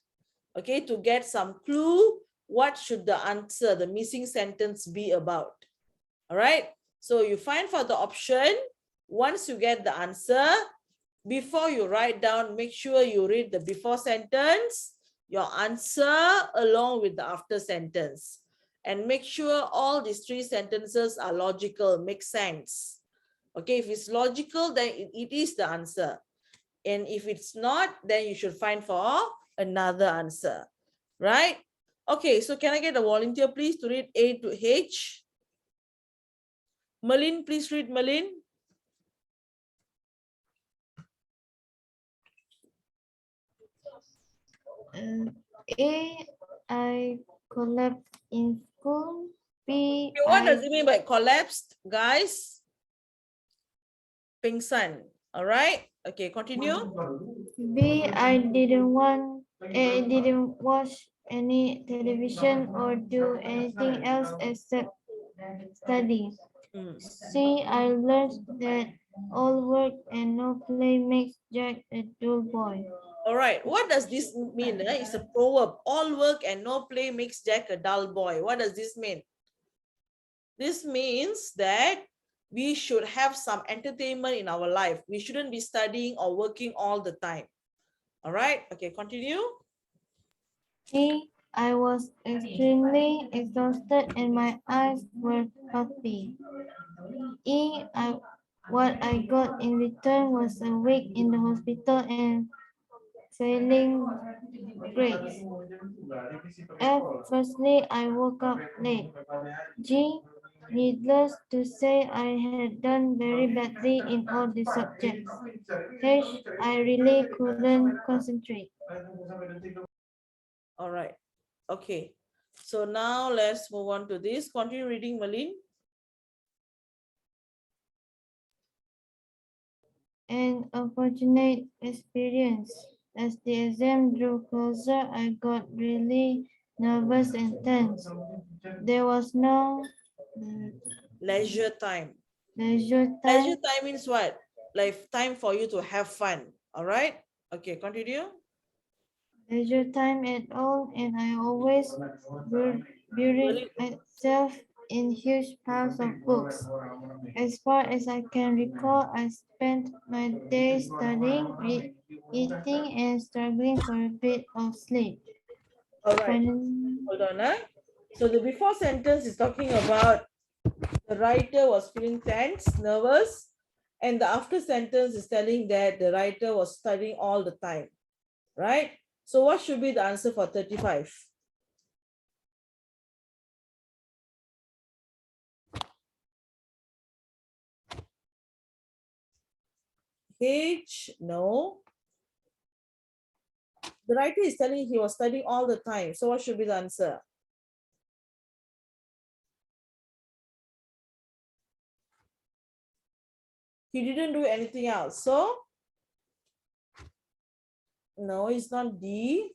okay, to get some clue, what should the answer, the missing sentence be about? All right, so you find for the option. Once you get the answer, before you write down, make sure you read the before sentence, your answer along with the after sentence. And make sure all these 3 sentences are logical, make sense. Okay, if it's logical, then it is the answer. And if it's not, then you should find for another answer, right? Okay, so can I get a volunteer, please, to read A to H? Malin, please read, Malin. A, I collapsed in school. B, Okay, what does it mean by collapsed, guys? Pingsan, all right? Okay, continue. I didn't watch any television or do anything else except study. Mm. C, I learned that all work and no play makes Jack a dull boy. All right, what does this mean? It's a proverb. All work and no play makes Jack a dull boy. What does this mean? This means that we should have some entertainment in our life. We shouldn't be studying or working all the time. All right, okay, continue. D, I was extremely exhausted and my eyes were puffy. What I got in return was a week in the hospital and failing grades. F, firstly, I woke up late. G, needless to say, I had done very badly in all the subjects. H, I really couldn't concentrate. All right, okay. So now let's move on to this. Continue reading, Malin. An unfortunate experience. As the exam drew closer, I got really nervous and tense. There was no Leisure time. leisure Leisure time, time means what? Like time for you to have fun. All right. Okay, continue. leisure time at all, and I always buried myself in huge piles of books. As far as I can recall, I spent my days studying, eating, and struggling for a bit of sleep. All right. Finally, Hold on. So the before sentence is talking about the writer was feeling tense, nervous, and the after sentence is telling that the writer was studying all the time, right? So what should be the answer for 35? H? No. The writer is telling he was studying all the time. So what should be the answer? He didn't do anything else. So, no, it's not D.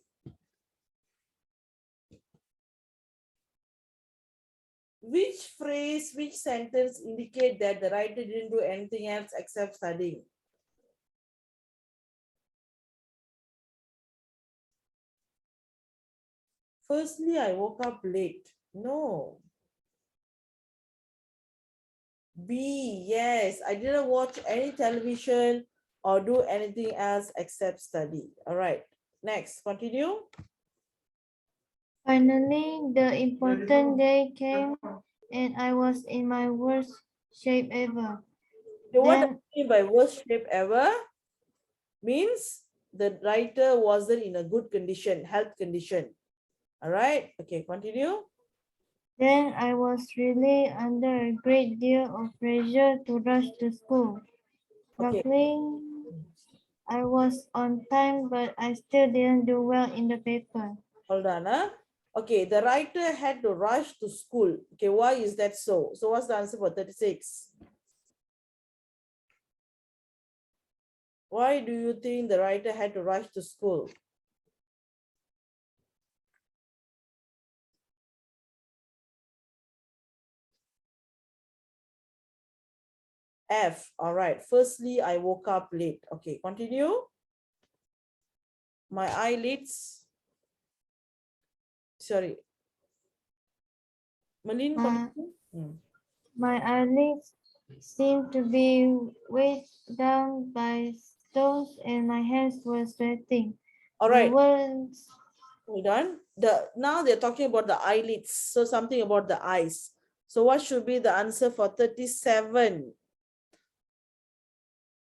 Which phrase, which sentence indicate that the writer didn't do anything else except studying? Firstly, I woke up late. No. B, yes, I didn't watch any television or do anything else except study. All right, next, continue. Finally, the important day came and I was in my worst shape ever. So what do Then you mean by worst shape ever? Means the writer wasn't in a good condition, health condition. All right, okay, continue. Then I was really under a great deal of pressure to rush to school. Okay, Luckily, I was on time, but I still didn't do well in the paper. hold on. Okay, the writer had to rush to school. Okay, why is that so? So what's the answer for 36? Why do you think the writer had to rush to school? F, all right. Firstly, I woke up late. Okay, continue. My eyelids, sorry. Malin, My, continue. my eyelids seemed to be weighed down by stones and my hands were sweating. All The right, words hold on. Now they're talking about the eyelids, so something about the eyes. So what should be the answer for 37?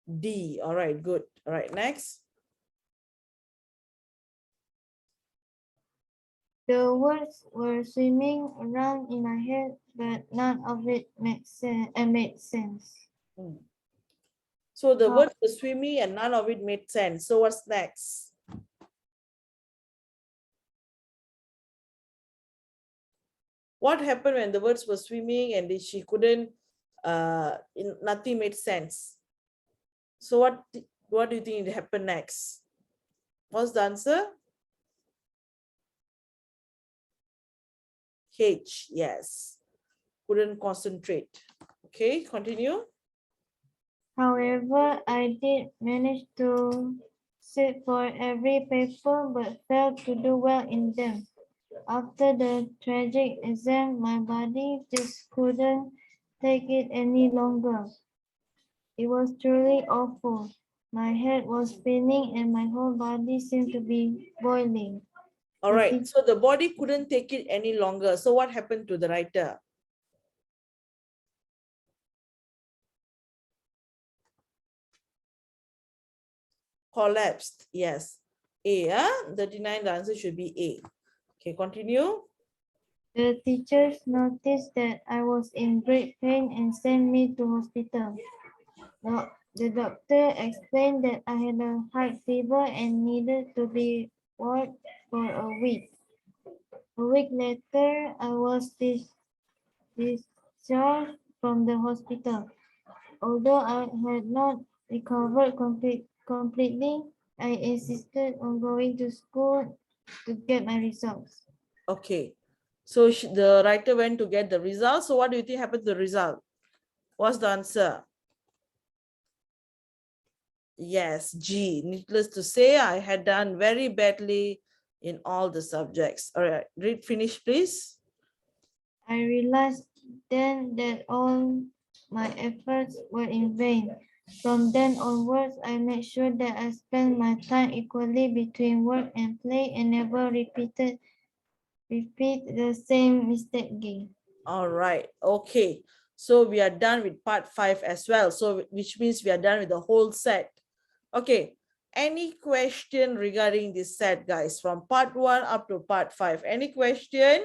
D, all right, good. All right, next. The words were swimming around in my head, but none of it made sense. So the How, words were swimming and none of it made sense. So what's next? What happened when the words were swimming and she couldn't, nothing made sense? So what do you think happened next? What's the answer? H, yes. Couldn't concentrate. Okay, continue. however, I did manage to sit for every paper, but failed to do well in them. After the tragic exam, my body just couldn't take it any longer. It was truly awful. My head was spinning and my whole body seemed to be boiling. All right, so the body couldn't take it any longer. So what happened to the writer? Collapsed, yes. A, 39, the answer should be A. Okay, continue. The teachers noticed that I was in great pain and sent me to hospital. The doctor explained that I had a high fever and needed to be warded for a week. A week later, I was discharged from the hospital. Although I had not recovered completely, I insisted on going to school to get my results. Okay, so the writer went to get the result. So what do you think happened to the result? What's the answer? Yes, G. Needless to say, I had done very badly in all the subjects. All right, read finish, please. I realized then that all my efforts were in vain. From then onwards, I made sure that I spent my time equally between work and play and never repeat the same mistake again. All right, okay. So we are done with part 5 as well. So which means we are done with the whole set. Okay, any question regarding this set, guys, from part 1 up to part 5? Any question?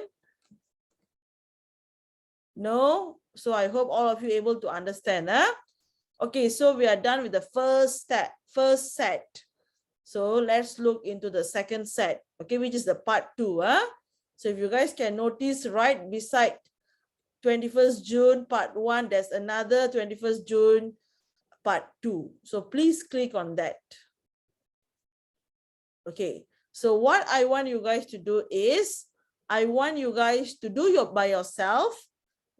No? So I hope all of you able to understand. Okay, so we are done with the first set. So let's look into the second set, okay, which is the part 2. So if you guys can notice, right beside 21st June part 1, there's another 21st June part 2. So please click on that. Okay, so what I want you guys to do is, I want you guys to do by yourself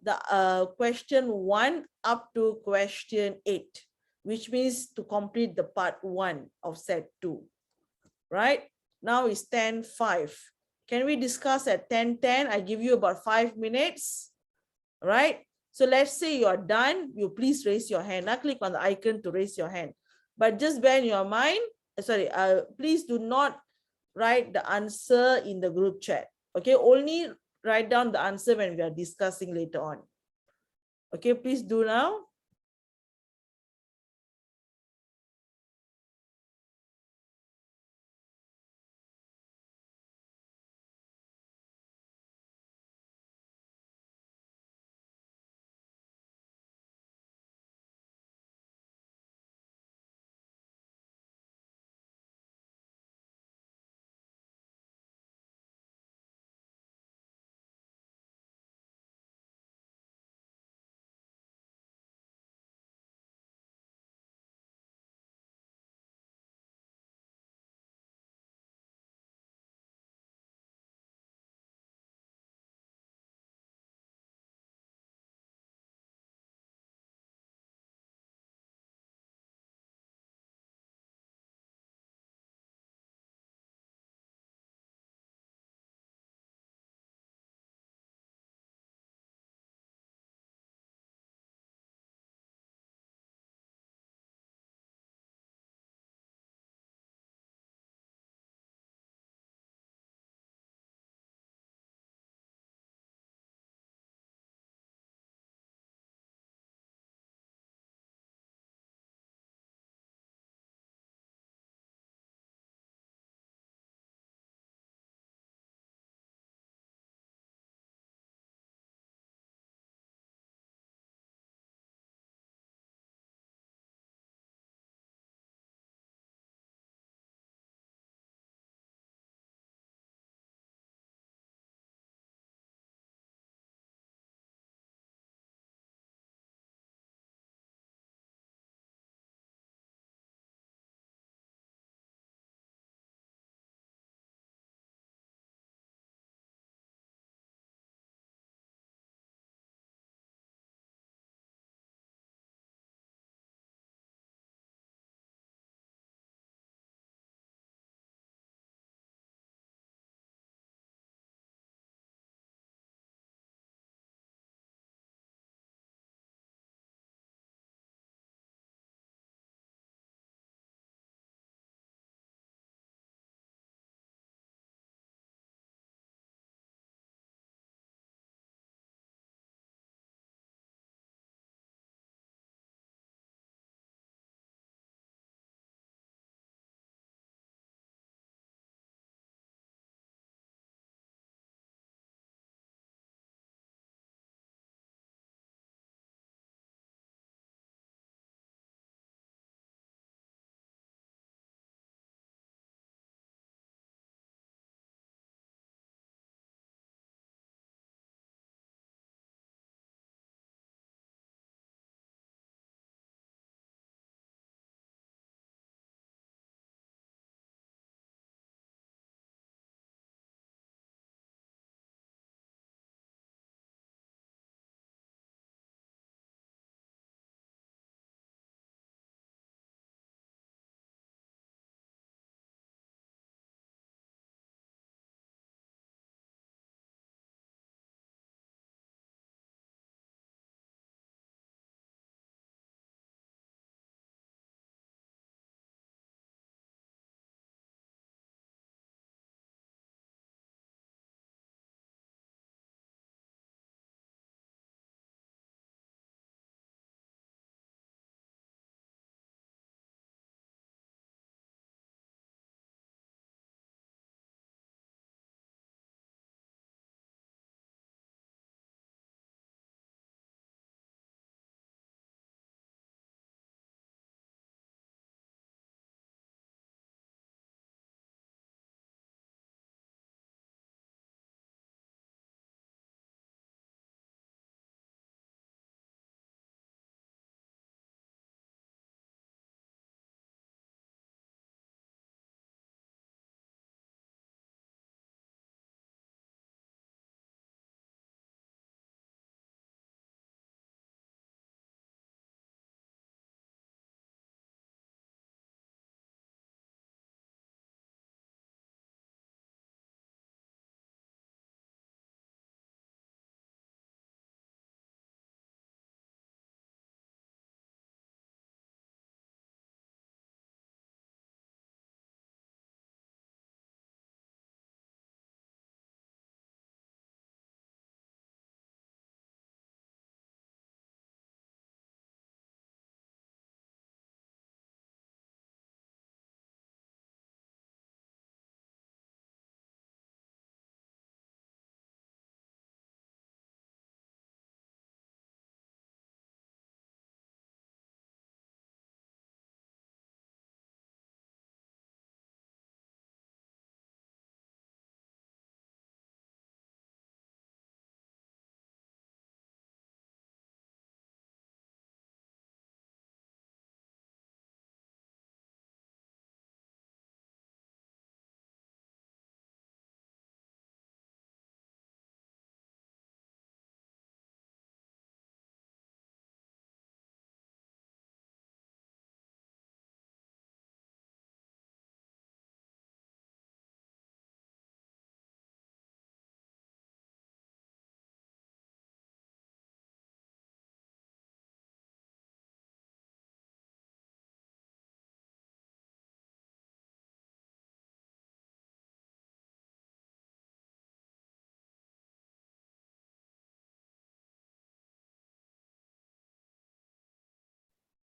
the question 1 up to question 8, which means to complete the part 1 of set 2. Right now it's 10:05. Can we discuss at 10:10? I give you about 5 minutes. Right, so let's say you're done. You please raise your hand. Now click on the icon to raise your hand, but just bear in your mind, please do not write the answer in the group chat. Okay, only write down the answer when we are discussing later on. Okay, please do now.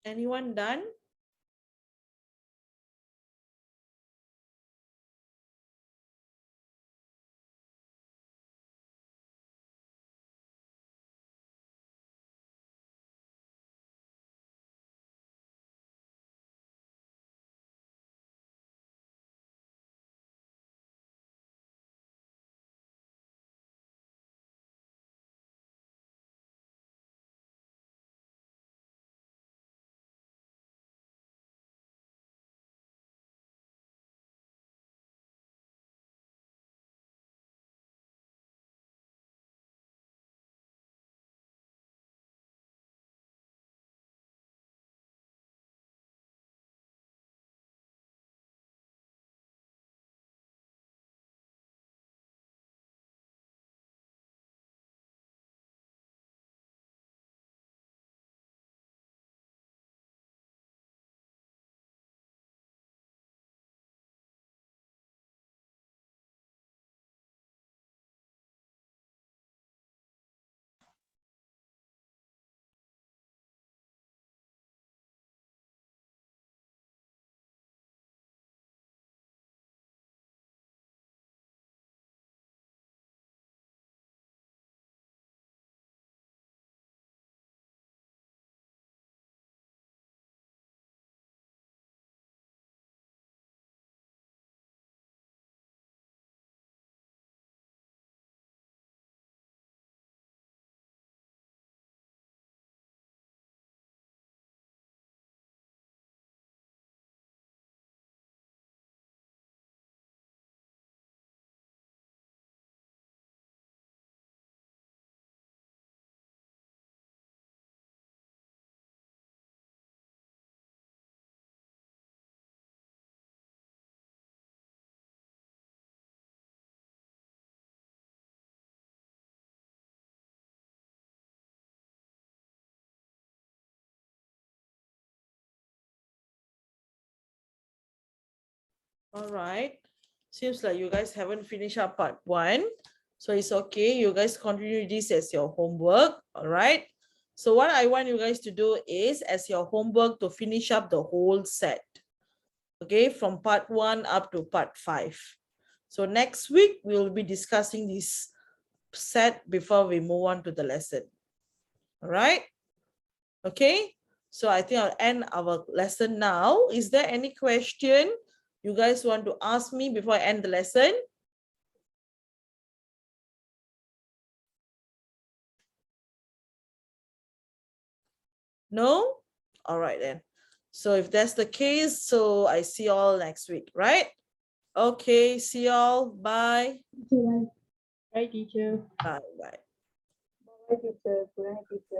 Anyone done? All right. Seems like you guys haven't finished up part 1. So it's okay. You guys continue this as your homework. All right. So what I want you guys to do is as your homework to finish up the whole set. Okay, from part 1 up to part 5. So next week, we will be discussing this set before we move on to the lesson. All right. Okay. So I think I'll end our lesson now. Is there any question you guys want to ask me before I end the lesson? No? All right then. So if that's the case, so I see you all next week, right? Okay, see y'all. Bye. Bye, teacher. Bye. Bye. Bye, teacher. Good night, teacher.